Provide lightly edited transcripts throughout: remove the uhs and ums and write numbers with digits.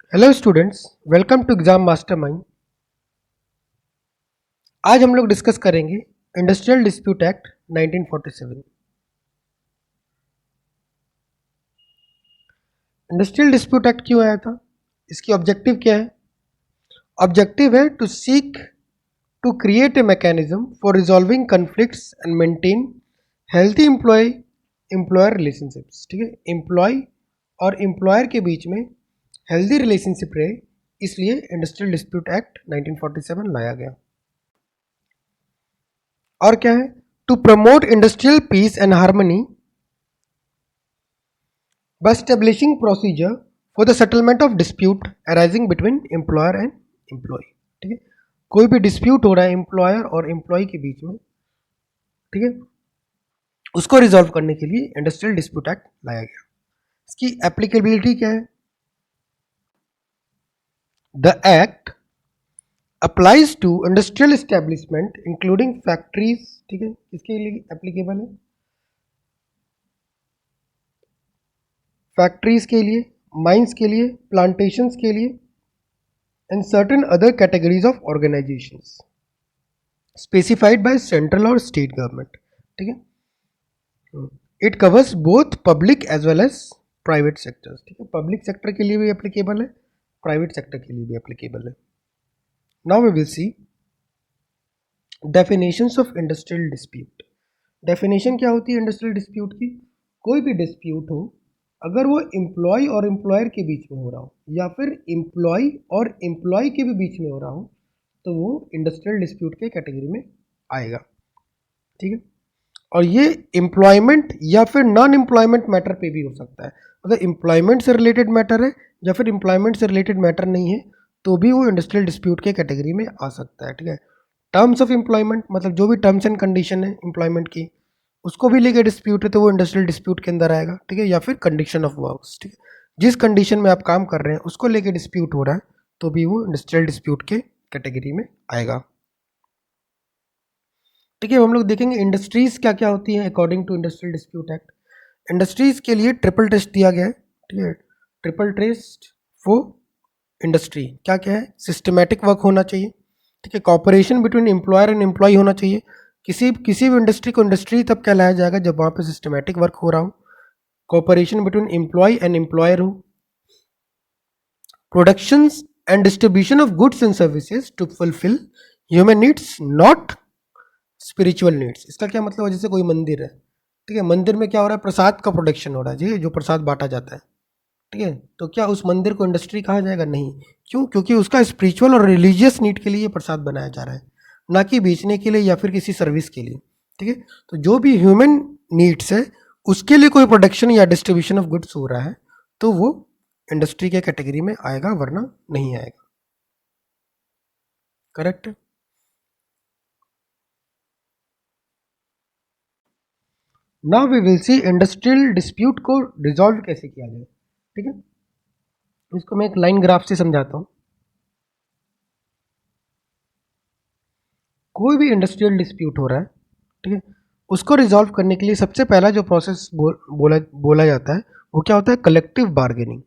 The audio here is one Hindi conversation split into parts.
Hello students, welcome to exam mastermind. आज हम लोग डिस्कस करेंगे industrial dispute act 1947। Industrial dispute act क्यों आया था? इसकी ऑब्जेक्टिव क्या है? ऑब्जेक्टिव है to seek to create a mechanism for resolving conflicts and maintain healthy employer relationships. ठीक है, एम्प्लॉय और एम्प्लॉयर के बीच में हेल्दी रिलेशनशिप रहे, इसलिए इंडस्ट्रियल डिस्प्यूट एक्ट 1947 लाया गया। और क्या है? To promote industrial peace and harmony by establishing procedure for the settlement of dispute arising between employer and employee। ठीक है, कोई भी डिस्प्यूट हो रहा है एम्प्लॉयर और एम्प्लॉय के बीच में, ठीक है, उसको रिजॉल्व करने के लिए इंडस्ट्रियल डिस्प्यूट एक्ट लाया गया। इसकी एप्लीकेबिलिटी क्या है? The act applies to industrial establishment including factories. ठीक है, किसके लिए एप्लीकेबल है? फैक्ट्रीज के लिए, माइंस के लिए, प्लांटेशंस के लिए and certain other categories of organisations specified by central और स्टेट गवर्नमेंट। ठीक है, it covers both public as well as private sectors. ठीक है, पब्लिक सेक्टर के लिए भी एप्लीकेबल है, प्राइवेट सेक्टर के लिए भी एप्लीकेबल है। Now we will see definitions of industrial dispute. Definition क्या होती है इंडस्ट्रियल डिस्प्यूट की? कोई भी डिस्प्यूट हो, अगर वो एम्प्लॉय और एम्प्लॉयर के बीच में हो रहा हो या फिर एम्प्लॉय और एम्प्लॉय के भी बीच में हो रहा हो, तो वो इंडस्ट्रियल डिस्प्यूट के कैटेगरी में आएगा। ठीक है, और ये एम्प्लॉयमेंट या फिर नॉन एम्प्लॉयमेंट मैटर पे भी हो सकता है। अगर एम्प्लॉयमेंट से रिलेटेड मैटर है या फिर एम्प्लॉयमेंट से रिलेटेड मैटर नहीं है, तो भी वो इंडस्ट्रियल डिस्प्यूट के कैटेगरी में आ सकता है। ठीक है, टर्म्स ऑफ एम्प्लॉयमेंट मतलब जो भी टर्म्स एंड कंडीशन है एम्प्लॉयमेंट की, उसको भी लेके डिस्प्यूट है तो वो इंडस्ट्रियल डिस्प्यूट के अंदर आएगा। ठीक है, या फिर कंडीशन ऑफ वर्क्स। ठीक है, जिस कंडीशन में आप काम कर रहे हैं उसको लेके डिस्प्यूट हो रहा है, तो भी वो इंडस्ट्रियल डिस्प्यूट के कैटेगरी में आएगा। ठीक है, हम लोग देखेंगे इंडस्ट्रीज क्या क्या होती हैं according to industrial dispute act. Industries के लिए ट्रिपल टेस्ट दिया गया है। ठीक है, ट्रिपल टेस्ट फॉर इंडस्ट्री क्या क्या है? सिस्टमैटिक वर्क होना चाहिए। ठीक है, cooperation between employer and employ होना चाहिए। किसी भी इंडस्ट्री को इंडस्ट्री तब कहलाया जाएगा जब वहाँ पे सिस्टमैटिक वर्क हो रहा हो, cooperation between employee and employer हो, production and distribution of goods and services to fulfil human needs not spiritual needs. इसका क्या मतलब है? जैसे कोई मंदिर है, ठीक है, मंदिर में क्या हो रहा है? प्रसाद का प्रोडक्शन हो रहा है जी, जो प्रसाद बांटा जाता है। ठीक है, तो क्या उस मंदिर को इंडस्ट्री कहा जाएगा? नहीं। क्यों? क्योंकि उसका स्पिरिचुअल और रिलीजियस नीड के लिए प्रसाद बनाया जा रहा है, ना कि बेचने के लिए या फिर किसी सर्विस के लिए। ठीक है, तो जो भी ह्यूमन नीड्स है उसके लिए कोई प्रोडक्शन या डिस्ट्रीब्यूशन ऑफ गुड्स हो रहा है, तो वो इंडस्ट्री के कैटेगरी में आएगा, वरना नहीं आएगा। Correct. Now we will see industrial dispute को रिजॉल्व कैसे किया जाए। ठीक है, इसको मैं एक लाइन ग्राफ से समझाता हूँ। कोई भी इंडस्ट्रियल डिस्प्यूट हो रहा है, ठीक है, उसको रिजॉल्व करने के लिए सबसे पहला जो प्रोसेस बोला बोला जाता है वो क्या होता है? Collective bargaining.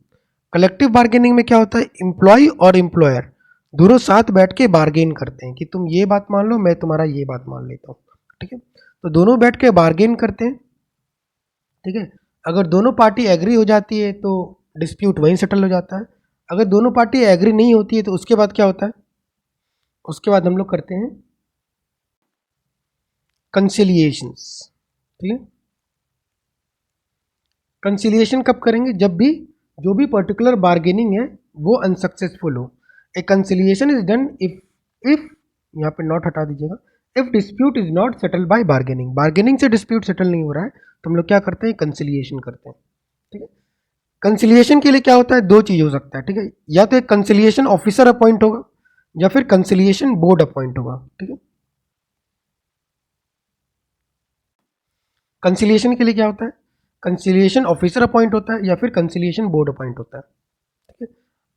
कलेक्टिव बार्गेनिंग में क्या होता है? एम्प्लॉय और एम्प्लॉयर दोनों साथ बैठ के बार्गेन करते हैं कि तुम ये बात मान लो, मैं तुम्हारा ये बात मान लेता हूँ। ठीक है, तो दोनों बैठ के बार्गेन करते हैं। ठीक है, अगर दोनों पार्टी एग्री हो जाती है तो डिस्प्यूट वहीं सेटल हो जाता है। अगर दोनों पार्टी एग्री नहीं होती है तो उसके बाद क्या होता है? उसके बाद हम लोग करते हैं कंसिलिएशंस। ठीक है, कंसिलिएशन कब करेंगे? जब भी जो भी पर्टिकुलर बार्गेनिंग है वो अनसक्सेसफुल हो। A conciliation is done if यहाँ पे नॉट हटा दीजिएगा, if dispute is not settle by bargaining. Bargaining से डिस्प्यूट सेटल नहीं हो रहा है तो हम लोग क्या करते हैं? कंसिलिएशन करते हैं। ठीक है, कंसिलिएशन के लिए क्या होता है? दो चीज हो सकता है। ठीक है, या तो एक कंसिलिएशन ऑफिसर अपॉइंट होगा या फिर कंसिलिएशन बोर्ड अपॉइंट होगा। ठीक है, कंसिलिएशन के लिए क्या होता है? कंसिलिएशन ऑफिसर अपॉइंट होता है या फिर कंसिलिएशन बोर्ड अपॉइंट होता है। ठीक है,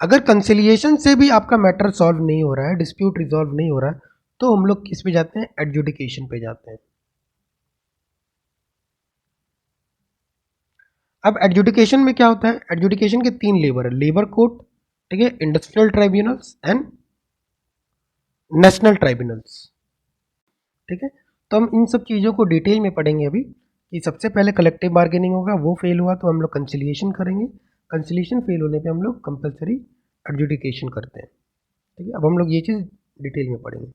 अगर कंसिलिएशन से भी आपका मैटर सॉल्व नहीं हो रहा है, डिस्प्यूट रिजॉल्व नहीं हो रहा है, तो हम लोग किस पे जाते हैं? एडजुडिकेशन पे जाते हैं। अब एडजुडिकेशन में क्या होता है? एडजुडिकेशन के तीन लेबर है, लेबर कोर्ट, ठीक है, industrial tribunals and national tribunals. ठीक है, तो हम इन सब चीज़ों को डिटेल में पढ़ेंगे अभी कि सबसे पहले कलेक्टिव बार्गेनिंग होगा, वो फेल हुआ तो हम लोग कंसिलिएशन करेंगे, कंसिलिएशन फेल होने पे हम लोग कंपलसरी एडजुडिकेशन करते हैं। ठीक है, अब हम लोग ये चीज़ डिटेल में पढ़ेंगे।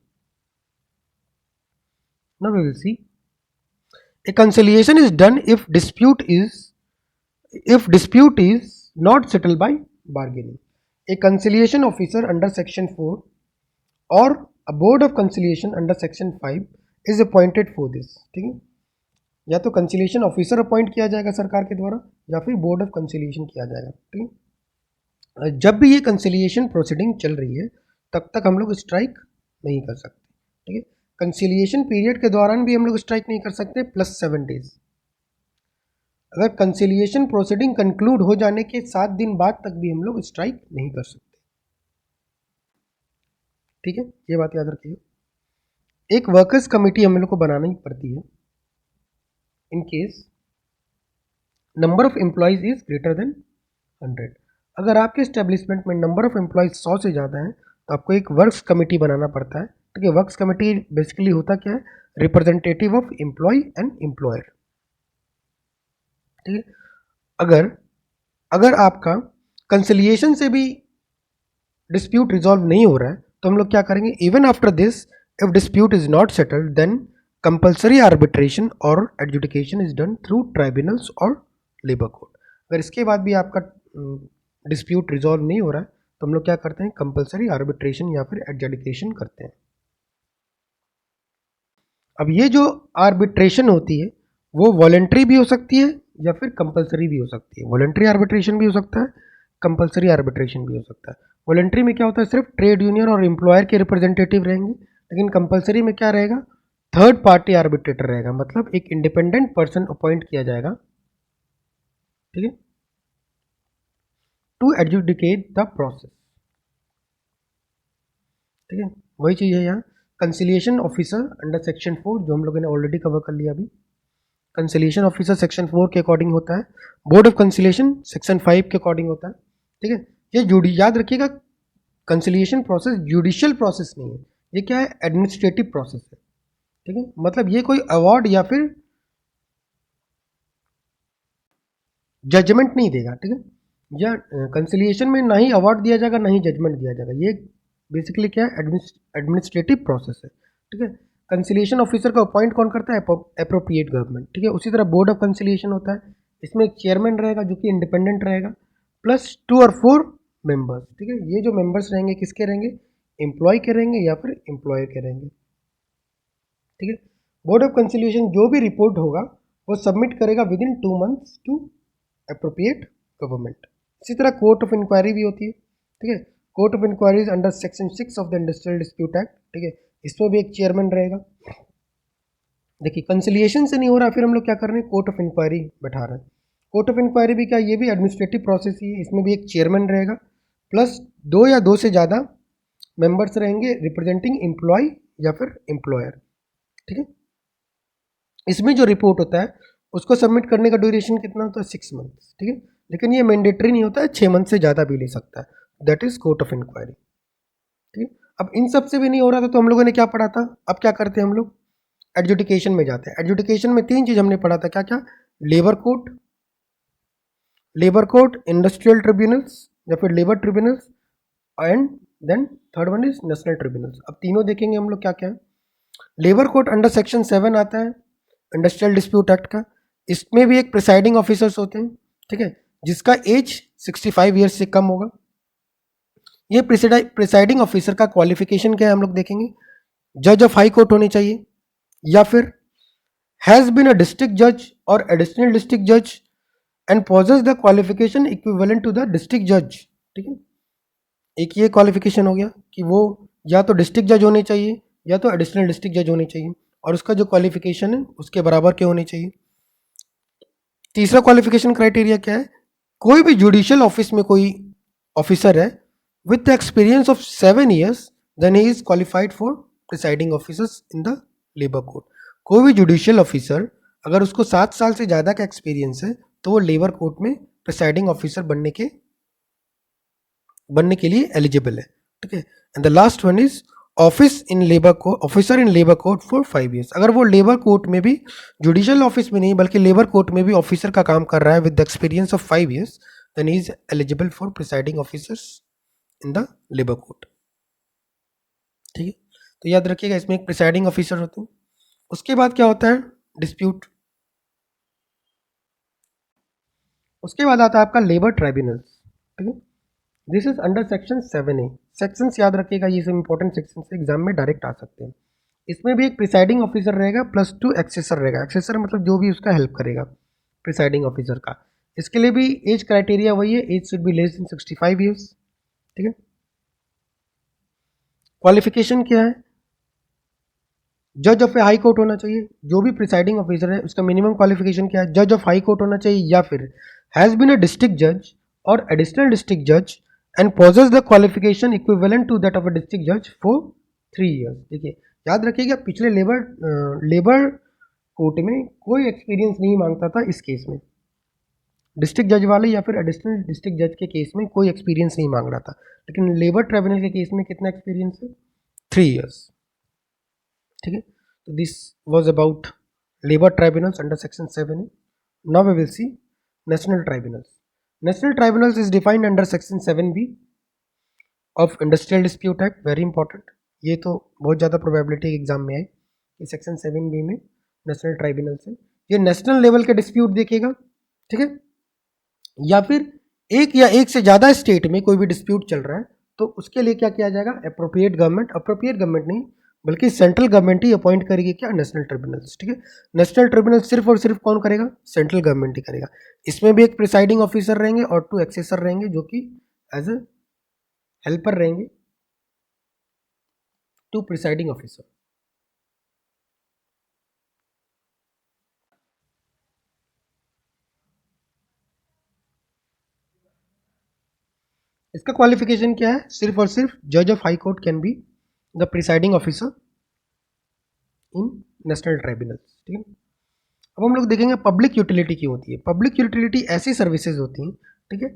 Now we will see a conciliation is done if dispute is not settled by bargaining. A conciliation officer under section 4 or a board of conciliation under section 5 is appointed for this. ठीक है, या तो कंसिलिएशन ऑफिसर अपॉइंट किया जाएगा सरकार के द्वारा या फिर बोर्ड ऑफ कंसिलिएशन किया जाएगा। ठीक है, जब भी ये कंसिलिएशन प्रोसीडिंग चल रही है तब तक हम लोग स्ट्राइक नहीं कर सकते। ठीक है, कंसिलिएशन पीरियड के दौरान भी हम लोग स्ट्राइक नहीं कर सकते +7 डेज। अगर कंसिलिएशन प्रोसीडिंग कंक्लूड हो जाने के 7 दिन बाद तक भी हम लोग स्ट्राइक नहीं कर सकते। ठीक है, ये बात याद रखिए। एक वर्कर्स कमेटी हम लोग को बनानी पड़ती है in case number of employees is greater than 100। अगर आपके एस्टेब्लिशमेंट में नंबर ऑफ एम्प्लॉयज 100 से ज़्यादा है तो आपको एक वर्क्स कमेटी बनाना पड़ता है। ठीक है, वर्क्स कमेटी बेसिकली होता क्या है, representative of employ and employer. ठीक है, अगर आपका कंसिलिएशन से भी डिस्प्यूट रिजॉल्व नहीं हो रहा है तो हम लोग क्या करेंगे, even after this if dispute is not settled then compulsory arbitration और adjudication is done through tribunals और लेबर कोड। अगर इसके बाद भी आपका डिस्प्यूट रिजॉल्व नहीं हो रहा है तो हम लोग क्या करते हैं, कंपल्सरी आर्बिट्रेशन या फिर एडजुडिकेशन करते हैं। अब ये जो आर्बिट्रेशन होती है वो वॉलेंट्री भी हो सकती है या फिर कंपल्सरी भी हो सकती है। वॉलेंट्री आर्बिट्रेशन भी हो सकता है, कंपल्सरी आर्बिट्रेशन भी हो सकता है। वॉलेंट्री में क्या होता है, सिर्फ ट्रेड यूनियन और एम्प्लॉयर के रिप्रेजेंटेटिव रहेंगे, लेकिन कंपल्सरी में क्या रहेगा, थर्ड पार्टी आर्बिट्रेटर रहेगा, मतलब एक इंडिपेंडेंट पर्सन अपॉइंट किया जाएगा। ठीक है, टू एडजुडिकेट द प्रोसेस। ठीक है, वही चीज़ है यहाँ कंसिलिएशन ऑफिसर अंडर सेक्शन 4 जो हम लोगों ने ऑलरेडी कवर कर लिया अभी। कंसिलिएशन ऑफिसर सेक्शन 4 के अकॉर्डिंग होता है, बोर्ड ऑफ कंसिलिएशन सेक्शन 5 के अकॉर्डिंग होता है। ठीक है, ये याद रखिएगा, कंसिलिएशन प्रोसेस जुडिशियल प्रोसेस नहीं है, ये क्या है, एडमिनिस्ट्रेटिव प्रोसेस है। ठीक है, मतलब ये कोई अवार्ड या फिर जजमेंट नहीं देगा। ठीक है, या कंसिलिएशन में ना ही अवार्ड दिया जाएगा ना ही जजमेंट दिया जाएगा, ये बेसिकली क्या है, एडमिनिस्ट्रेटिव प्रोसेस है। ठीक है, कंसिलिएशन ऑफिसर का अपॉइंट कौन करता है, अप्रोप्रिएट गवर्नमेंट। ठीक है, उसी तरह बोर्ड ऑफ कंसिलिएशन होता है, इसमें एक चेयरमैन रहेगा जो कि इंडिपेंडेंट रहेगा प्लस 2 और 4 मेंबर्स। ठीक है, ये जो मेंबर्स रहेंगे किसके रहेंगे, एम्प्लॉय के रहेंगे या फिर एम्प्लॉयर के रहेंगे। ठीक है, बोर्ड ऑफ कंसिलिएशन जो भी रिपोर्ट होगा वो सबमिट करेगा within 2 months to appropriate government. इसी तरह कोर्ट ऑफ इंक्वायरी भी होती है। ठीक है, court of inquiry under section 6 of the industrial dispute act. ठीक है, इसमें भी एक चेयरमैन रहेगा। देखिए, कंसिलिएशन से नहीं हो रहा, फिर हम लोग क्या कर रहे हैं, कोर्ट ऑफ इंक्वायरी बैठा रहे हैं। कोर्ट ऑफ इंक्वायरी भी क्या, ये भी एडमिनिस्ट्रेटिव प्रोसेस ही है, इसमें भी एक चेयरमैन रहेगा प्लस 2 या 2 से ज़्यादा मेंबर्स रहेंगे रिप्रेजेंटिंग एम्प्लॉय या फिर एम्प्लॉयर। ठीक है, इसमें जो रिपोर्ट होता है उसको सबमिट करने का ड्यूरेशन कितना होता है, 6 मंथ्स। ठीक है, लेकिन ये मैंडेटरी नहीं होता है, 6 मंथ से ज़्यादा भी ले सकता है, that is court of inquiry. ठीक है, अब इन सब से भी नहीं हो रहा था तो हम लोगों ने क्या पढ़ा था, अब क्या करते हैं हम लोग, एडजुडिकेशन में जाते हैं। एडजुडिकेशन में 3 चीज़ हमने पढ़ा था, क्या क्या, लेबर कोर्ट, इंडस्ट्रियल ट्रिब्यूनल्स या फिर labour tribunals and then third one is national tribunals. अब तीनों देखेंगे हम लोग क्या क्या है। लेबर कोर्ट अंडर सेक्शन 7 आता है इंडस्ट्रियल डिस्प्यूट एक्ट का, इसमें भी एक प्रिसाइडिंग ऑफिसर्स होते हैं। ठीक है, जिसका एज 65 ईयर्स से कम होगा। ये प्रिसाइडिंग ऑफिसर का क्वालिफिकेशन क्या है हम लोग देखेंगे, जज ऑफ हाई कोर्ट होने चाहिए या फिर हैज़ बीन अ डिस्ट्रिक्ट जज और एडिशनल डिस्ट्रिक्ट जज and pauses the qualification equivalent to the district जज। ठीक है, एक ये क्वालिफिकेशन हो गया कि वो या तो डिस्ट्रिक्ट जज होने चाहिए या तो एडिशनल डिस्ट्रिक्ट जज होने चाहिए, और उसका जो क्वालिफिकेशन है उसके बराबर के होने चाहिए। तीसरा क्वालिफिकेशन क्राइटेरिया क्या है, कोई भी जुडिशियल ऑफिस में कोई ऑफिसर है with the experience of 7 years then he is qualified for presiding officers in the labour court. कोई भी जुडिशियल ऑफिसर अगर उसको 7 साल से ज़्यादा का एक्सपीरियंस है तो वो लेबर कोर्ट में प्रिसाइडिंग ऑफिसर बनने के बनने के लिए एलिजिबल है, ठीक है। And the last one is officer in labour court for 5 years. अगर वो लेबर कोर्ट में भी, जुडिशियल ऑफिस में नहीं बल्कि लेबर कोर्ट में भी ऑफिसर का काम कर रहा है with the experience of 5 years, then he is eligible for presiding officers in the labour court, ठीक है। तो याद रखिएगा इसमें एक प्रिसाइडिंग ऑफिसर होते हैं। उसके बाद क्या होता है, डिस्प्यूट। उसके बाद आता है आपका लेबर ट्राइब्यूनल्स, ठीक है। This is under section 7A। Sections याद रखिएगा, ये सब इंपॉर्टेंट सेक्शन से एग्जाम में डायरेक्ट आ सकते हैं। इसमें भी एक प्रिसाइडिंग ऑफिसर रहेगा +2 एक्सेसर रहेगा। एक्सेसर मतलब जो भी उसका हेल्प करेगा प्रिसाइडिंग ऑफिसर का। इसके लिए भी एज क्राइटेरिया वही है, age should be less than 65 years, ठीक है। क्वालिफिकेशन क्या है, जज ऑफ ए हाई कोर्ट होना चाहिए। जो भी प्रिसाइडिंग ऑफिसर है उसका मिनिमम क्वालिफिकेशन क्या है, जज ऑफ हाई कोर्ट होना चाहिए, या फिर हैज़ बीन अ डिस्ट्रिक्ट जज और एडिशनल डिस्ट्रिक्ट जज and pauses the qualification equivalent to that of a district जज फॉर 3 ईयर्स। देखिए याद रखिएगा, पिछले लेबर कोर्ट में कोई एक्सपीरियंस नहीं मांगता था। इस केस में डिस्ट्रिक्ट जज वाले या फिर एडिशनल डिस्ट्रिक्ट जज के केस में कोई एक्सपीरियंस नहीं मांग रहा था, लेकिन लेबर ट्राइब्यूनल के केस में कितना एक्सपीरियंस है, 3 ईयर्स, ठीक है। तो this was about labour tribunals under section 7A। Now we will see national tribunals. National tribunals is defined under section 7B of industrial dispute act. Very important, ये तो बहुत ज़्यादा प्रोबेबिलिटी एग्जाम में आए कि सेक्शन 7B में नेशनल ट्राइब्यूनल्स है। ये नेशनल लेवल के डिस्प्यूट देखेगा, ठीक है, या फिर एक या एक से ज़्यादा स्टेट में कोई भी डिस्प्यूट चल रहा है तो उसके लिए क्या किया जाएगा, अप्रोप्रिएट गवर्नमेंट नहीं बल्कि सेंट्रल गवर्नमेंट ही अपॉइंट करेगी क्या, नेशनल ट्रिब्यूनल्स, ठीक है। नेशनल ट्रिब्यूनल सिर्फ और सिर्फ कौन करेगा, सेंट्रल गवर्नमेंट ही करेगा। इसमें भी एक प्रिसाइडिंग ऑफिसर रहेंगे और 2 एक्सेसर रहेंगे जो कि एज ए हेल्पर रहेंगे टू प्रिसाइडिंग ऑफिसर। इसका क्वालिफिकेशन क्या है, सिर्फ और सिर्फ जज of high court can be the presiding officer in national tribunals, ठीक है। अब हम लोग देखेंगे पब्लिक यूटिलिटी की होती है। पब्लिक यूटिलिटी ऐसी सर्विसेज होती हैं, ठीक है,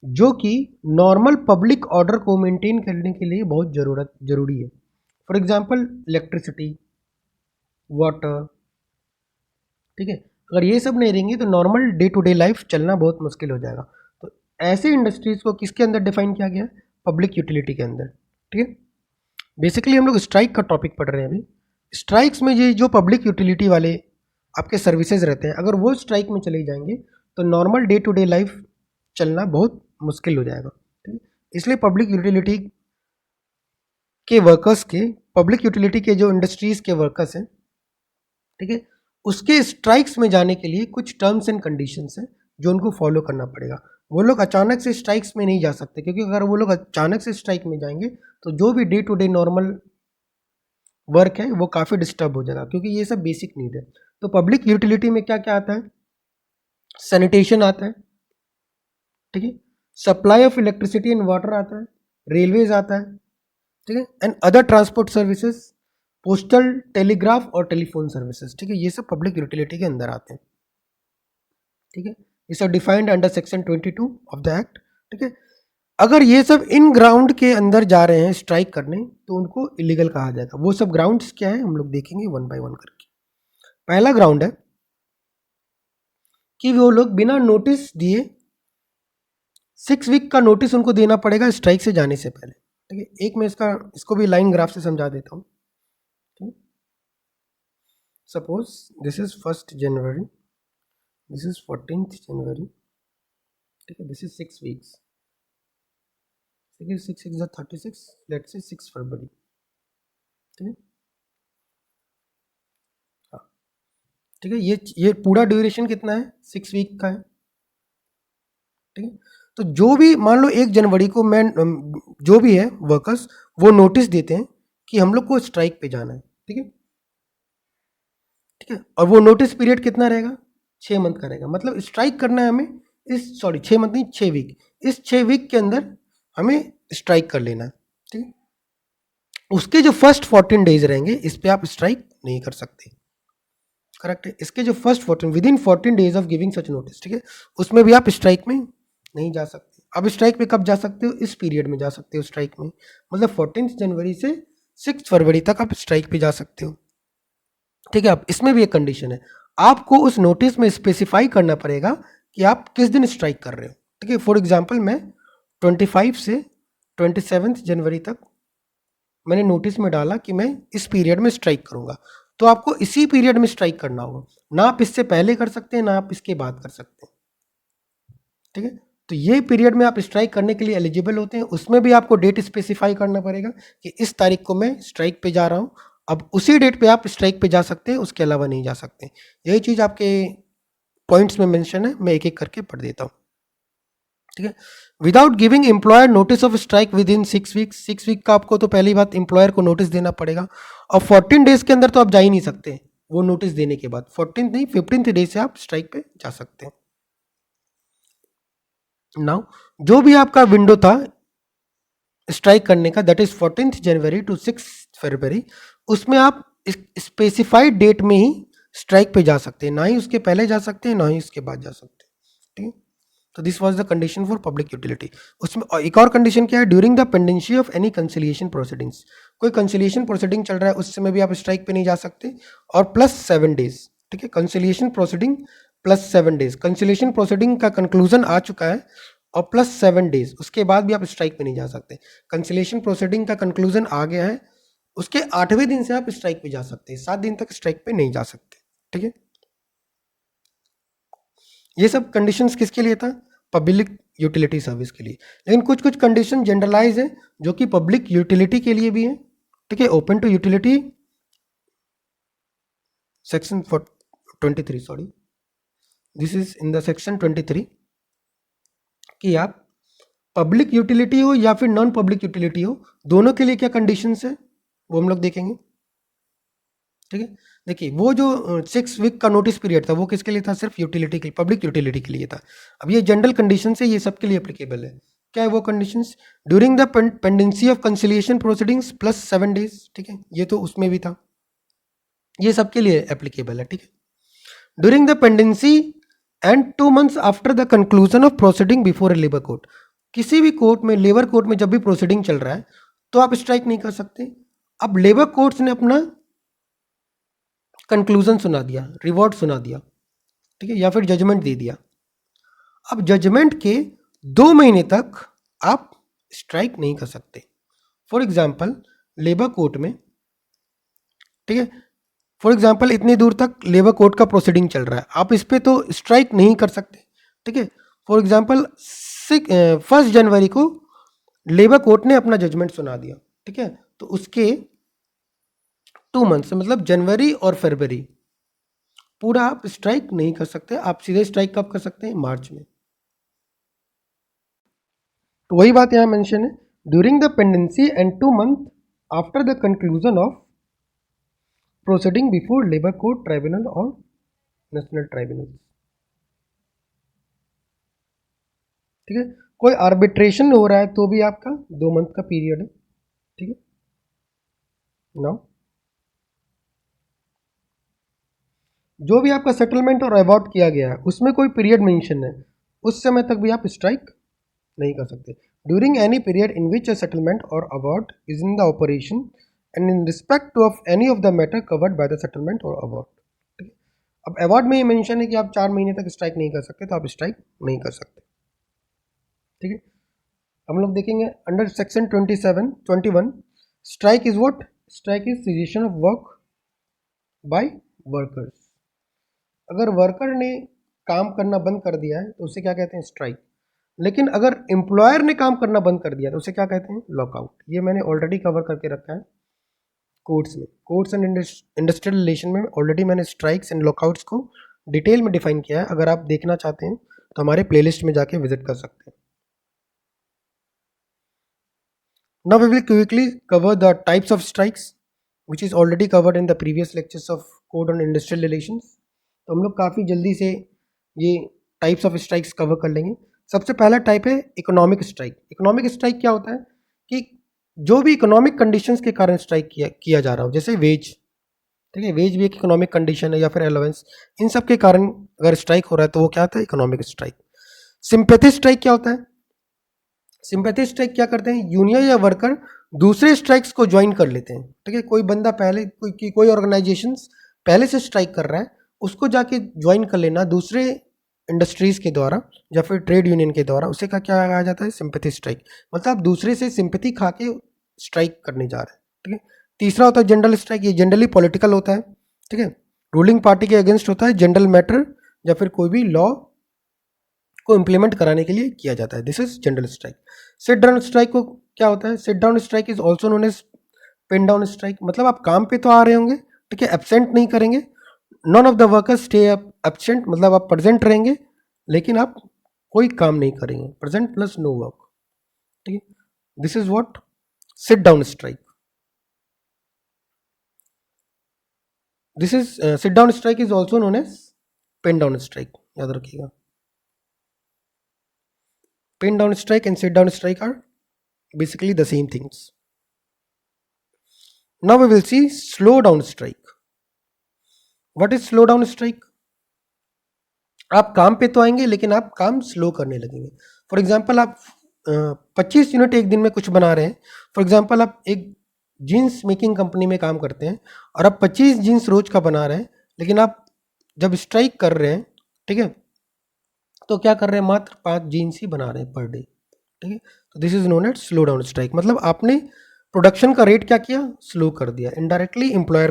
जो कि नॉर्मल पब्लिक ऑर्डर को मेंटेन करने के लिए बहुत जरूरी है। फॉर एग्जांपल इलेक्ट्रिसिटी, वाटर, ठीक है। अगर ये सब नहीं रहेंगे तो normal day to day life चलना बहुत मुश्किल हो जाएगा। तो ऐसे इंडस्ट्रीज को किसके अंदर डिफाइन किया गया है, पब्लिक यूटिलिटी के अंदर, ठीक है। बेसिकली हम लोग स्ट्राइक का टॉपिक पढ़ रहे हैं अभी। स्ट्राइक्स में ये जो पब्लिक यूटिलिटी वाले आपके सर्विसेज रहते हैं, अगर वो स्ट्राइक में चले जाएंगे तो normal day to day life चलना बहुत मुश्किल हो जाएगा, ठीक है। इसलिए पब्लिक यूटिलिटी के वर्कर्स के, पब्लिक यूटिलिटी के जो इंडस्ट्रीज के वर्कर्स हैं, ठीक है, उसके स्ट्राइक्स में जाने के लिए कुछ टर्म्स एंड कंडीशंस हैं जो उनको फॉलो करना पड़ेगा। वो लोग अचानक से स्ट्राइक्स में नहीं जा सकते, क्योंकि अगर वो लोग अचानक से स्ट्राइक में जाएंगे तो जो भी day to day normal work है वो काफ़ी डिस्टर्ब हो जाएगा, क्योंकि ये सब बेसिक नीड है। तो पब्लिक यूटिलिटी में क्या क्या आता है, सैनिटेशन आता है, ठीक है, supply of electricity and water आता है, रेलवेज आता है, ठीक है, and other transport services, postal, telegraph और टेलीफोन सर्विसेज, ठीक है, ये सब पब्लिक यूटिलिटी के अंदर आते हैं, ठीक है। ये सब defined under section 22 of the act, ठीक है। अगर ये सब इन ग्राउंड के अंदर जा रहे हैं स्ट्राइक करने तो उनको इलीगल कहा जाएगा। वो सब ग्राउंड्स क्या है हम लोग देखेंगे वन बाय वन करके। पहला ग्राउंड है कि वो लोग बिना नोटिस दिए, 6 वीक का नोटिस उनको देना पड़ेगा स्ट्राइक से जाने से पहले, ठीक है। एक मैं इसको भी लाइन ग्राफ से समझा देता हूँ, ठीक है। Suppose this is 1 January, this is 14 जनवरी, ठीक है, दिस इज 6 वीक्स, ठीक है, 6 6 36, लेट्स से 6 फरवरी, ठीक है, हाँ, ठीक है। ये पूरा ड्यूरेशन कितना है, 6 वीक का है, ठीक है। तो जो भी मान लो 1 जनवरी को मैं जो भी है वर्कर्स वो नोटिस देते हैं कि हम लोग को स्ट्राइक पे जाना है, ठीक है, ठीक है। और वो नोटिस पीरियड कितना रहेगा, 6 मंथ का रहेगा। मतलब स्ट्राइक करना है हमें 6 मंथ नहीं, 6 वीक, इस 6 वीक के अंदर हमें स्ट्राइक कर लेना है, ठीक है। उसके जो फर्स्ट 14 डेज रहेंगे इस पे आप स्ट्राइक नहीं कर सकते, करेक्ट है। इसके जो first 14 with in 14 days of giving such notice, ठीक है, उसमें भी आप स्ट्राइक में नहीं जा सकते, अब स्ट्राइक पे कब जा सकते हो? इस पीरियड में जा सकते हो स्ट्राइक में, मतलब 14 जनवरी से 6 फरवरी तक आप स्ट्राइक पे जा सकते हो। ठीक है, अब इसमें भी एक कंडीशन है, आपको उस नोटिस में स्पेसिफाई करना पड़ेगा कि आप किस दिन स्ट्राइक कर रहे हो। ठीक है, फॉर एग्जाम्पल मैं 25 से 27 जनवरी तक मैंने नोटिस में डाला कि मैं इस पीरियड में स्ट्राइक करूंगा, तो आपको इसी पीरियड में स्ट्राइक करना होगा, ना आप इससे पहले कर सकते हैं ना आप इसके बाद कर सकते हैं। ठीक है, तो ये पीरियड में आप स्ट्राइक करने के लिए एलिजिबल होते हैं। उसमें भी आपको डेट स्पेसिफाई करना पड़ेगा कि इस तारीख को मैं स्ट्राइक पे जा रहा हूँ। अब उसी डेट पे आप स्ट्राइक पे जा सकते हैं, उसके अलावा नहीं जा सकते। यही चीज़ आपके पॉइंट्स में मेंशन है, मैं एक एक करके पढ़ देता हूँ। ठीक है, without giving employer notice of strike within 6 weeks, 6 week का आपको तो पहली बात एम्प्लॉयर को नोटिस देना पड़ेगा, और 14 डेज के अंदर तो आप जा ही नहीं सकते। वो नोटिस देने के बाद 14 नहीं 15 डे से आप स्ट्राइक पे जा सकते हैं। नाउ जो भी आपका विंडो था स्ट्राइक करने का, दैट इज 14 जनवरी टू 6 फरवरी, उसमें आप स्पेसिफाइड डेट में ही स्ट्राइक पे जा सकते हैं, ना ही उसके पहले जा सकते हैं ना ही उसके बाद जा सकते हैं। ठीक है, तो this was the condition for public utility. उसमें एक और कंडीशन क्या है, during the pendency of any conciliation proceedings, कोई कंसिलिएशन प्रोसीडिंग चल रहा है उस समय भी आप स्ट्राइक पे नहीं जा सकते, और +7 डेज। ठीक है, conciliation proceeding +7 days, conciliation proceeding का कंक्लूजन आ चुका है और +7 डेज उसके बाद भी आप स्ट्राइक पे नहीं जा सकते। कंसिलिएशन प्रोसीडिंग का कंक्लूजन आ गया है, उसके 8वें दिन से आप स्ट्राइक पे जा सकते हैं, 7 दिन तक स्ट्राइक पे नहीं जा सकते। ठीक है, ये सब कंडीशंस किसके लिए था? पब्लिक यूटिलिटी सर्विस के लिए। लेकिन कुछ कुछ कंडीशन जनरलाइज है जो कि पब्लिक यूटिलिटी के लिए भी है। ठीक है, open to utility section 23, sorry this is in the section 23, कि आप पब्लिक यूटिलिटी हो या फिर नॉन पब्लिक यूटिलिटी हो, दोनों के लिए क्या कंडीशंस है वो हम लोग देखेंगे। ठीक है, देखिए वो जो 6 वीक का नोटिस पीरियड था वो किसके लिए था? सिर्फ यूटिलिटी के, पब्लिक यूटिलिटी के लिए था। अब ये जनरल कंडीशन है, ये सबके लिए एप्लीकेबल है। क्या है वो conditions? During the pendency of conciliation proceedings +7 days. ठीक है, ये तो उसमें भी था, ये सबके लिए एप्लीकेबल है। ठीक है, during the pendency and 2 months after the conclusion of proceeding before a labour court, किसी भी कोर्ट में, लेबर कोर्ट में जब भी प्रोसीडिंग चल रहा है तो आप स्ट्राइक नहीं कर सकते। अब लेबर कोर्ट्स ने अपना कंक्लूजन सुना दिया, रिवॉर्ड सुना दिया, ठीक है, या फिर जजमेंट दे दिया। अब जजमेंट के 2 महीने तक आप स्ट्राइक नहीं कर सकते। फॉर एग्जाम्पल लेबर कोर्ट में, ठीक है, फॉर एग्जाम्पल इतनी दूर तक लेबर कोर्ट का प्रोसीडिंग चल रहा है, आप इस पर तो स्ट्राइक नहीं कर सकते। ठीक है, फॉर एग्जाम्पल 1 जनवरी को लेबर कोर्ट ने अपना जजमेंट सुना दिया। ठीक है, तो उसके 2 मंथ्स मतलब जनवरी और फरवरी पूरा आप स्ट्राइक नहीं कर सकते। आप सीधे स्ट्राइक कब कर सकते हैं? मार्च में। तो वही बात यहाँ मेंशन है, during the pendency and 2 months after the conclusion of proceeding before labour court, tribunal और नेशनल ट्राइब्यूनल। ठीक है, कोई आर्बिट्रेशन हो रहा है तो भी आपका 2 मंथ का पीरियड है। ठीक है, नाउ जो भी आपका सेटलमेंट और अवॉर्ड किया गया है उसमें कोई पीरियड मेंशन है, उस समय तक भी आप स्ट्राइक नहीं कर सकते। During any period in which a settlement or award is in the operation and in respect of any of the matter covered by the settlement or award. ठीक है, अब अवॉर्ड में ये मेंशन है कि आप 4 महीने तक स्ट्राइक नहीं कर सकते, तो आप स्ट्राइक नहीं कर सकते। ठीक है, हम लोग देखेंगे under section 21 strike is what? Strike is cessation of work by workers. अगर वर्कर ने काम करना बंद कर दिया है तो उसे क्या कहते हैं? स्ट्राइक। लेकिन अगर एम्प्लॉयर ने काम करना बंद कर दिया तो उसे क्या कहते हैं? लॉकआउट। ये मैंने ऑलरेडी कवर करके रखा है कोर्ट्स में, कोर्ट्स एंड इंडस्ट्रियल रिलेशन में ऑलरेडी मैंने स्ट्राइक्स एंड लॉकआउट्स को डिटेल में डिफाइन किया है। अगर आप देखना चाहते हैं तो हमारे प्लेलिस्ट में जाके विजिट कर सकते हैं। Now we will quickly cover the types of strikes, which is already covered in the previous lectures of Code on Industrial Relations. तो हम लोग काफ़ी जल्दी से ये टाइप्स ऑफ स्ट्राइक्स कवर कर लेंगे। सबसे पहला टाइप है इकोनॉमिक स्ट्राइक। इकोनॉमिक स्ट्राइक क्या होता है कि जो भी इकोनॉमिक कंडीशंस के कारण स्ट्राइक किया जा रहा हो, जैसे वेज, ठीक है, वेज भी एक इकोनॉमिक कंडीशन है, या फिर अलाउंस, इन सब के कारण अगर स्ट्राइक हो रहा है तो वो क्या होता है? Economic strike. सिंपैथी स्ट्राइक क्या होता है? सिंपैथी स्ट्राइक क्या करते हैं, यूनियन या वर्कर दूसरे स्ट्राइक्स को ज्वाइन कर लेते हैं, ठीक है। कोई बंदा पहले कोई ऑर्गेनाइजेशन पहले से स्ट्राइक कर रहा है, उसको जाके ज्वाइन कर लेना दूसरे इंडस्ट्रीज के द्वारा या फिर ट्रेड यूनियन के द्वारा, उसे का क्या कहा जाता है, सिंपैथी स्ट्राइक। मतलब आप दूसरे से सिंपैथी खा के स्ट्राइक करने जा रहे हैं, ठीक है। तीसरा होता है जनरल स्ट्राइक, ये जनरली पॉलिटिकल होता है, ठीक है। रूलिंग पार्टी के अगेंस्ट होता है, जनरल मैटर या फिर कोई भी लॉ को इम्प्लीमेंट कराने के लिए किया जाता है, this is general strike. Sit down strike को क्या होता है, sit down strike is also known as pen down strike. मतलब आप काम पे तो आ रहे होंगे, ठीक है, एब्सेंट नहीं करेंगे, none of the workers stay absent, मतलब आप प्रेजेंट रहेंगे लेकिन आप कोई काम नहीं करेंगे, प्रेजेंट प्लस नो वर्क, ठीक है। This is what sit down strike. This is sit down strike is also known as pen down strike, याद रखिएगा। Pin down strike and sit down strike are basically the same things. Now we will see slow down strike. What is slow down strike? आप काम पे तो आएंगे लेकिन आप काम स्लो करने लगेंगे। फॉर एग्जाम्पल आप 25 यूनिट एक दिन में कुछ बना रहे हैं। फॉर एग्जाम्पल आप एक जीन्स मेकिंग कंपनी में काम करते हैं और आप 25 जीन्स रोज का बना रहे हैं, लेकिन आप जब स्ट्राइक कर रहे हैं, ठीक है, तो क्या कर रहे हैं, मात्र 5 जीन्स ही बना रहे हैं पर डे, ठीक है। तो this is known as slow down strike. मतलब आपने प्रोडक्शन का रेट क्या किया, स्लो कर दिया, इनडायरेक्टली एम्प्लॉयर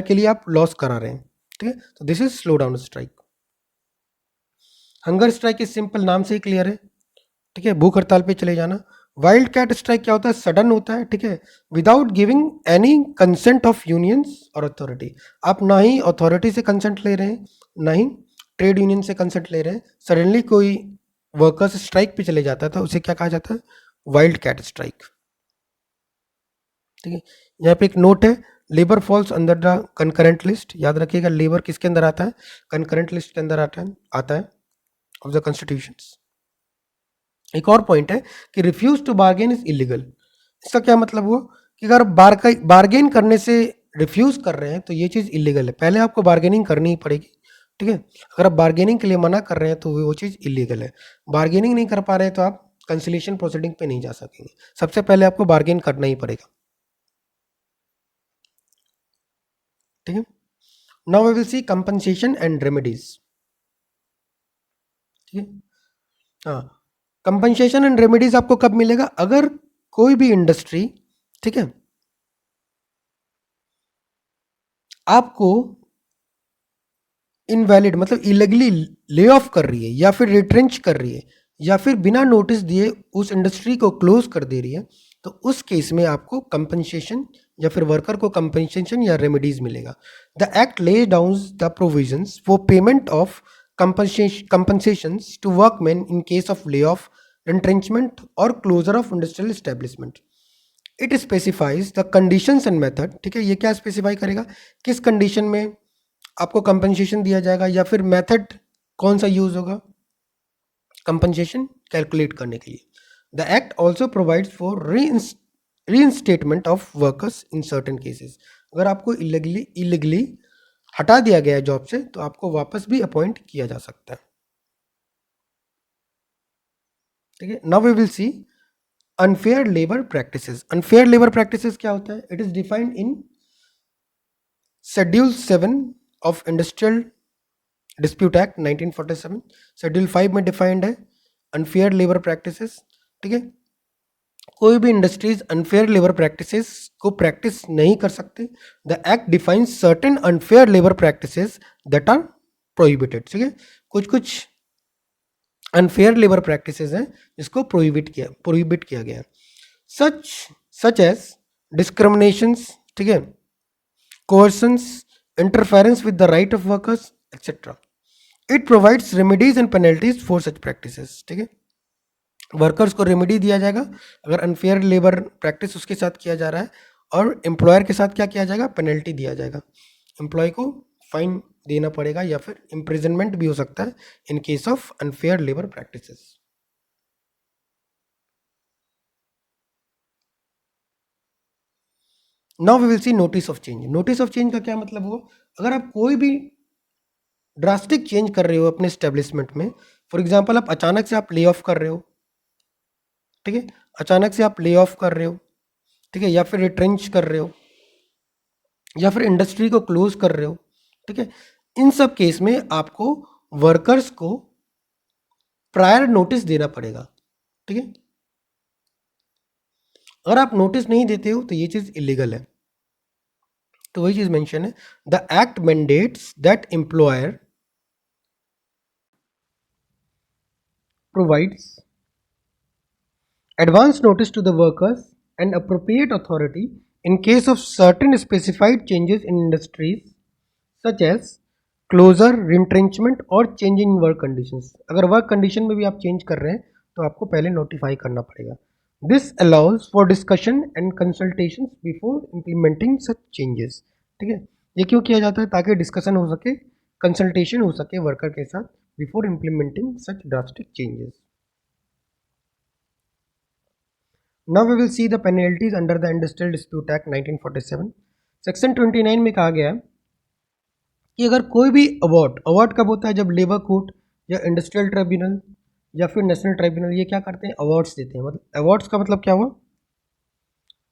के लिए आप लॉस करा रहे हैं, ठीक है। तो this is slow down strike. Hunger strike इस सिंपल नाम से ही क्लियर है, ठीक है, भूख हड़ताल पे चले जाना। वाइल्ड कैट स्ट्राइक क्या होता है, सडन होता है, ठीक है, without giving any consent of unions और अथॉरिटी। आप ना ही अथॉरिटी से कंसेंट ले रहे हैं, ना ही ट्रेड यूनियन से कंसेंट ले रहे हैं, सडनली कोई वर्कर्स स्ट्राइक पे चले जाता था, उसे क्या कहा जाता है, वाइल्ड कैट स्ट्राइक, ठीक है। यहाँ पे एक नोट है, labour falls under the concurrent list. याद रखिएगा, लेबर किसके अंदर आता है, कंकरेंट लिस्ट के अंदर आता है ऑफ द कॉन्स्टिट्यूशन। एक और पॉइंट है कि refuse to bargain is illegal. इसका क्या मतलब हुआ कि अगर बार्गेन करने से रिफ्यूज कर रहे हैं तो ये चीज़ इलीगल है, पहले आपको बार्गेनिंग करनी ही पड़ेगी, ठीक है। अगर आप बार्गेनिंग के लिए मना कर रहे हैं तो वो चीज़ इलीगल है। बार्गेनिंग नहीं कर पा रहे हैं तो आप कंसिलिएशन प्रोसीडिंग पे नहीं जा सकेंगे, सबसे पहले आपको बार्गेन करना ही पड़ेगा, ठीक है। Now we will see compensation and remedies, ठीक है। हाँ, कंपनसेशन एंड रेमेडीज आपको कब मिलेगा, अगर कोई भी इंडस्ट्री, ठीक है, आपको इनवैलिड मतलब इलीगली ले ऑफ कर रही है या फिर रिट्रेंच कर रही है या फिर बिना नोटिस दिए उस इंडस्ट्री को क्लोज कर दे रही है, तो उस केस में आपको कंपनसेशन या फिर वर्कर को कंपनसेशन या रेमेडीज मिलेगा। The act lay down the provisions for payment of compensations to workmen in case of layoff, retrenchment or closure of industrial establishment. It specifies the conditions and method, ठीक है। ये क्या स्पेसिफाई करेगा, किस कंडीशन में आपको कंपनसेशन दिया जाएगा या फिर मेथड कौन सा यूज होगा कंपनसेशन कैलकुलेट करने के लिए। The act also provides for reinstatement of workers in certain cases. अगर आपको इलीगली हटा दिया गया है जॉब से तो आपको वापस भी अपॉइंट किया जा सकता है, ठीक है। Now we will see unfair labour practices. Unfair labour practices क्या होता है, it is defined in schedule 7 of industrial dispute act 1947। Schedule 5 में डिफाइंड है अनफेयर लेबर प्रैक्टिसेस, ठीक है। कोई भी इंडस्ट्रीज अनफेयर लेबर प्रैक्टिसेस को प्रैक्टिस नहीं कर सकते। The act defines certain unfair labour practices that are prohibited, ठीक है। कुछ अनफेयर लेबर प्रैक्टिसेस हैं जिसको प्रोहिबिट किया गया है, सच एज डिस्क्रिमिनेशंस, ठीक है, coercions, interference with the right of workers, etc. It provides remedies and penalties for such practices, ठीक है। वर्कर्स को रेमेडी दिया जाएगा अगर अनफेयर लेबर प्रैक्टिस उसके साथ किया जा रहा है, और एम्प्लॉयर के साथ क्या किया जाएगा, पेनल्टी दिया जाएगा। एम्प्लॉय को फाइन देना पड़ेगा या फिर इम्प्रिजनमेंट भी हो सकता है in case of unfair labour practices. Now we will see notice of change. Notice of change का क्या मतलब हुआ, अगर आप कोई भी ड्रास्टिक चेंज कर रहे हो अपने स्टेब्लिशमेंट में, फॉर एग्जांपल आप अचानक से आप ले ऑफ कर रहे हो, ठीक है, अचानक से आप ले ऑफ कर रहे हो, ठीक है, या फिर रिट्रेंच कर रहे हो, या फिर इंडस्ट्री को क्लोज कर रहे हो, ठीक है, इन सब केस में आपको वर्कर्स को प्रायर नोटिस देना पड़ेगा, ठीक है। अगर आप नोटिस नहीं देते हो तो ये चीज इलीगल है। तो वही चीज मेंशन है, the act mandates that employer provides advance notice to the workers and appropriate authority in case of certain specified changes in industries such as closure, retrenchment और change in work conditions। अगर वर्क कंडीशन में भी आप चेंज कर रहे हैं तो आपको पहले नोटिफाई करना पड़ेगा। This allows for discussion and consultation before implementing such changes, ठीक है। ये क्यों किया जाता है? ताकि डिस्कशन हो सके, कंसल्टेशन हो सके वर्कर के साथ before implementing such drastic changes. Now we will see the penalties under the Industrial Dispute Act 1947। Section 29 में कहा गया कि अगर कोई भी अवार्ड कब होता है? जब लेबर कोर्ट या इंडस्ट्रियल ट्रिब्यूनल या फिर नेशनल ट्रिब्यूनल ये क्या करते हैं? अवार्ड्स देते हैं। मतलब अवार्ड्स का मतलब क्या हुआ?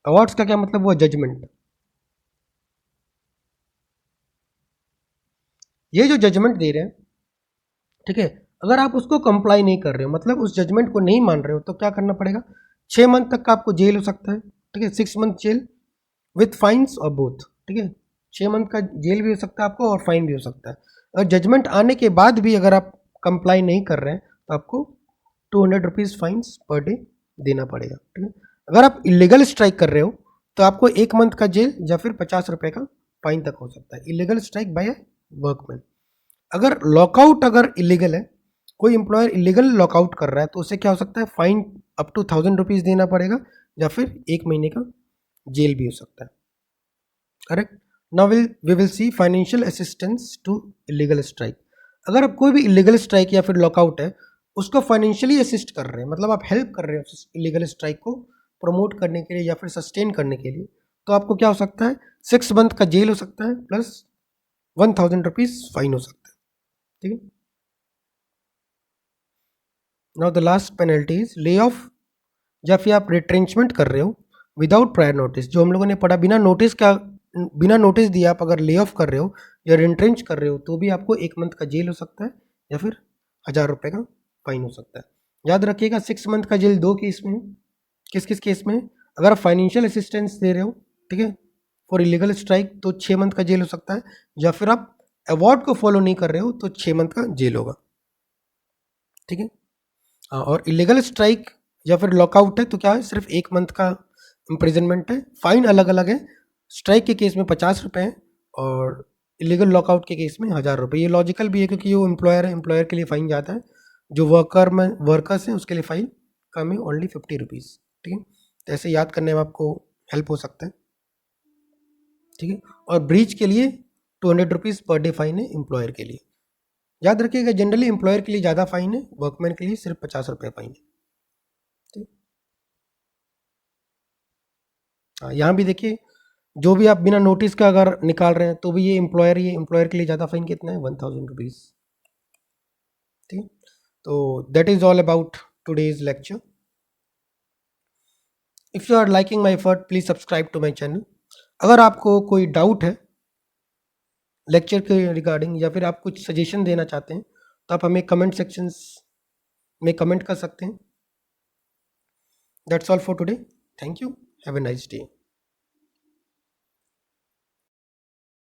अवार्ड्स का क्या मतलब हुआ? जजमेंट। ये जो जजमेंट दे रहे हैं, ठीक है, अगर आप उसको कंप्लाई नहीं कर रहे हो, मतलब उस जजमेंट को नहीं मान रहे हो, तो क्या करना पड़ेगा? 6 मंथ तक का आपको जेल हो सकता है, ठीक है, 6 मंथ जेल विथ फाइन्स और बोथ, ठीक है, 6 मंथ का जेल भी हो सकता है आपको और फाइन भी हो सकता है। अगर जजमेंट आने के बाद भी अगर आप कंप्लाई नहीं कर रहे हैं तो आपको 200 रुपीज़ फाइन्स पर डे देना पड़ेगा, ठीक है। अगर आप इलीगल स्ट्राइक कर रहे हो तो आपको 1 मंथ का जेल या फिर 50 रुपये का फाइन तक हो सकता है। इलीगल स्ट्राइक बाय ए वर्कमैन। अगर लॉकआउट अगर इलीगल है, कोई एम्प्लॉयर इलीगल लॉकआउट कर रहा है तो उससे क्या हो सकता है? फाइन अप टू 1000 रुपीज़ देना पड़ेगा या फिर 1 महीने का जेल भी हो सकता है। Correct. Now we will see financial assistance to illegal strike. अगर आप कोई भी इलीगल स्ट्राइक या फिर लॉकआउट है उसको फाइनेंशियली असिस्ट कर रहे हैं, मतलब आप हेल्प कर रहे हो इलीगल स्ट्राइक को प्रमोट करने के लिए या फिर सस्टेन करने के लिए, तो आपको क्या हो सकता है? 6 मंथ का जेल हो सकता है प्लस 1000 रुपीज़ फाइन हो सकता है, ठीक है। Now the last penalty is lay off, या फिर आप रिट्रेंचमेंट कर रहे हो विदाउट प्रायर नोटिस, जो हम लोगों ने पढ़ा, बिना नोटिस दिए आप अगर ले ऑफ कर रहे हो या रिट्रेंच कर रहे हो तो भी आपको 1 मंथ का जेल हो सकता है या फिर 1000 रुपये का फाइन हो सकता है। याद रखिएगा 6 मंथ का जेल 2 केस में है। किस किस केस में है? अगर आप फाइनेंशियल असिस्टेंस दे रहे हो, ठीक है, फॉर इलीगल स्ट्राइक तो 6 मंथ का जेल हो सकता है, या फिर आप अवार्ड को फॉलो नहीं कर रहे हो तो 6 मंथ का जेल होगा, ठीक है। और इलीगल स्ट्राइक या फिर लॉकआउट है तो क्या है? सिर्फ 1 मंथ का इम्प्रिजनमेंट है। फाइन अलग अलग है, स्ट्राइक के केस में 50 रुपये है और इलीगल लॉकआउट के केस में 1000 रुपये। ये लॉजिकल भी है क्योंकि वो एम्प्लॉयर है, एम्प्लॉयर के लिए फ़ाइन ज़्यादा है, जो वर्कर्स हैं उसके लिए फ़ाइन कम है, ओनली 50 रुपीज़, ठीक है। तो ऐसे याद करने में आपको हेल्प हो सकता है, ठीक है। और ब्रीच के लिए 200 रुपीज़ पर डे फाइन है एम्प्लॉयर के लिए। याद रखिएगा जनरली एम्प्लॉयर के लिए ज़्यादा फाइन है, वर्कमैन के लिए सिर्फ 50 रुपये फाइन है, ठीक। हाँ, यहाँ भी देखिए, जो भी आप बिना नोटिस का अगर निकाल रहे हैं तो भी ये एम्प्लॉयर के लिए ज़्यादा फाइन कितना है? 1000 रुपीज़, ठीक है। तो that is all about today's lecture. If you are liking my effort please subscribe to my channel. अगर आपको कोई डाउट है लेक्चर के रिगार्डिंग या फिर आप कुछ सजेशन देना चाहते हैं तो आप हमें कमेंट सेक्शंस में कमेंट कर सकते हैं। That's all for today. Thank you. Have a nice day.